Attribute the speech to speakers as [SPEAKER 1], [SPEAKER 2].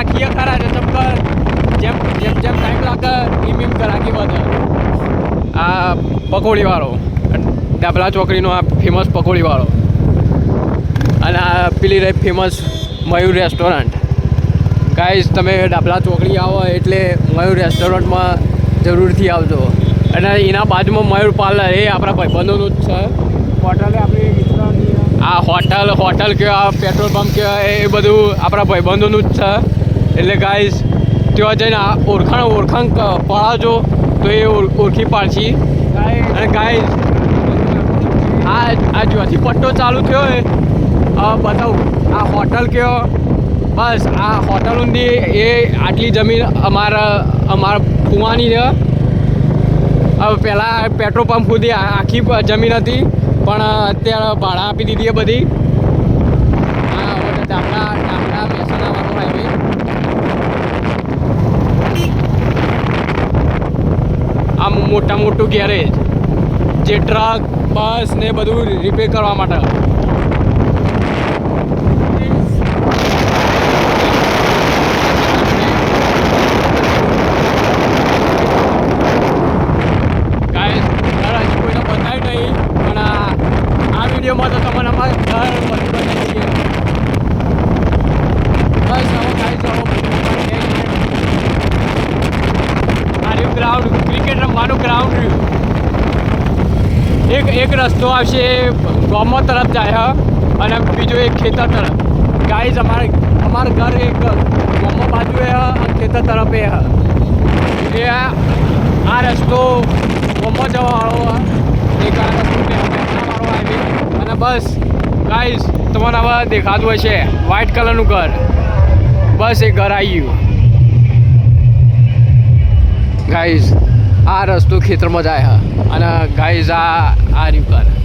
[SPEAKER 1] નાખીએ ખરા છે ચમકર જેમ જેમ જેમ ટાઈમ લાગે એમ ગ્રાહકી વધે આ પકોડીવાળો ડાબલા ચોકડીનો આ ફેમસ પકોડીવાળો અને આ પેલી રહી ફેમસ મયુર રેસ્ટોરન્ટ ગાઈઝ તમે ડાબલા ચોકડી આવો એટલે મયુર રેસ્ટોરન્ટમાં જરૂરથી આવજો અને એના બાજુમાં મયુર પાર્લર એ આપણા ભાઈબંધોનું જ છે
[SPEAKER 2] હોટલે આપણી મિત્રોની
[SPEAKER 1] આ હોટલ કે આ પેટ્રોલ પંપ કે એ બધું આપણા ભાઈબંધોનું જ છે એટલે ગાઈઝ ત્યાં જઈને ઓળખાણ પડાવજો તો એ ઓળખી પાડશી અને ગાઈઝ આ જ્યાંથી પટ્ટો ચાલુ થયો એ બતાવું આ હોટલ કયો બસ આ હોટલ ઊંધી એ આટલી જમીન અમારા કુવાની છે હવે પહેલાં પેટ્રોલ પંપ સુધી આખી જમીન હતી પણ અત્યારે ભાડા આપી દીધી એ બધી હા ડાબલા મહેસાણા વાળો હાઈવે આમ મોટું ગેરેજ જે ટ્રક બસ ને બધું રિપેર કરવા માટે વિડીયોમાં તો તમને અમારે ઘર બધું બતાવી દઈએ બસ હવે આ રહ્યું ગ્રાઉન્ડ ક્રિકેટ રમવાનું ગ્રાઉન્ડ રહ્યું એક રસ્તો આવશે ગામમાં તરફ જાય અને બીજો એક ખેતર તરફ ગાઈઝ અમારું ઘર એક ગામમાં બાજુ એ ખેતર તરફ એ આ રસ્તો ગામમાં જવાવાળો એક આ રસ્તો વાળો હાઈવે અને બસ ગાઈઝ તમારે હવે દેખાતું હશે વ્હાઇટ કલરનું ઘર બસ એ ઘર આવી ગયું ગાઈઝ આ રસ્તો ખેતરમાં જાય અને ગાઈઝ આ રહ્યું ઘર